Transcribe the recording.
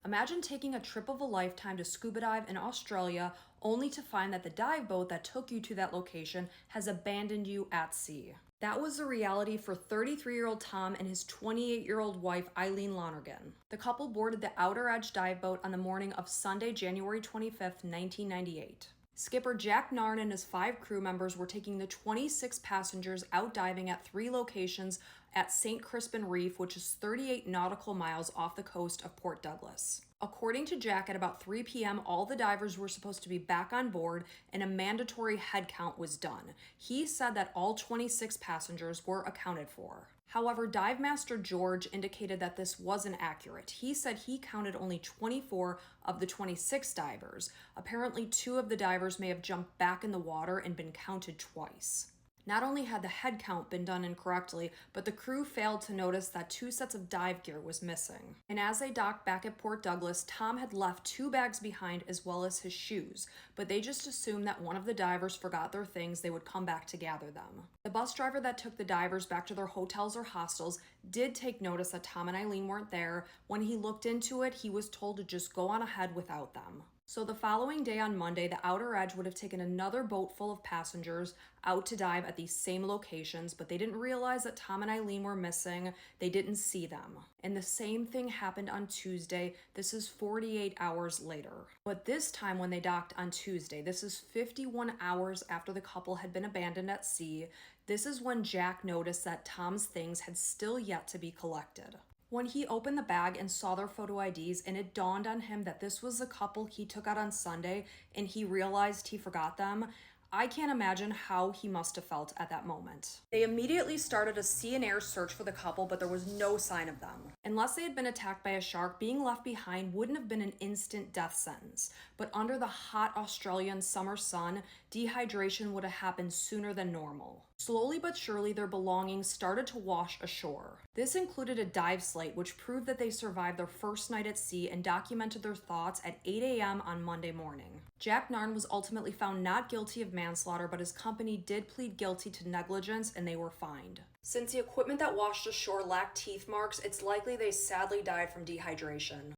Imagine taking a trip of a lifetime to scuba dive in Australia only to find that the dive boat that took you to that location has abandoned you at sea. That was the reality for 33-year-old Tom and his 28-year-old wife, Eileen Lonergan. The couple boarded the Outer Edge dive boat on the morning of Sunday, January 25th, 1998. Skipper Jack Narn and his 5 crew members were taking the 26 passengers out diving at 3 locations at St. Crispin Reef, which is 38 nautical miles off the coast of Port Douglas. According to Jack, at about 3 p.m., all the divers were supposed to be back on board and a mandatory head count was done. He said that all 26 passengers were accounted for. However, Dive Master George indicated that this wasn't accurate. He said he counted only 24 of the 26 divers. Apparently, 2 of the divers may have jumped back in the water and been counted twice. Not only had the head count been done incorrectly, but the crew failed to notice that 2 sets of dive gear was missing. And as they docked back at Port Douglas, Tom had left 2 bags behind as well as his shoes, but they just assumed that one of the divers forgot their things, they would come back to gather them. The bus driver that took the divers back to their hotels or hostels did take notice that Tom and Eileen weren't there. When he looked into it, he was told to just go on ahead without them. So the following day on Monday, the Outer Edge would have taken another boat full of passengers out to dive at these same locations, but they didn't realize that Tom and Eileen were missing. They didn't see them. And the same thing happened on Tuesday. This is 48 hours later. But this time when they docked on Tuesday, this is 51 hours after the couple had been abandoned at sea, this is when Jack noticed that Tom's things had still yet to be collected. When he opened the bag and saw their photo IDs, and it dawned on him that this was the couple he took out on Sunday and he realized he forgot them, I can't imagine how he must have felt at that moment. They immediately started a sea and air search for the couple, but there was no sign of them. Unless they had been attacked by a shark, being left behind wouldn't have been an instant death sentence. But under the hot Australian summer sun, dehydration would have happened sooner than normal. Slowly but surely, their belongings started to wash ashore. This included a dive slate, which proved that they survived their first night at sea and documented their thoughts at 8 a.m. on Monday morning. Jack Narn was ultimately found not guilty of manslaughter, but his company did plead guilty to negligence and they were fined. Since the equipment that washed ashore lacked teeth marks, it's likely they sadly died from dehydration.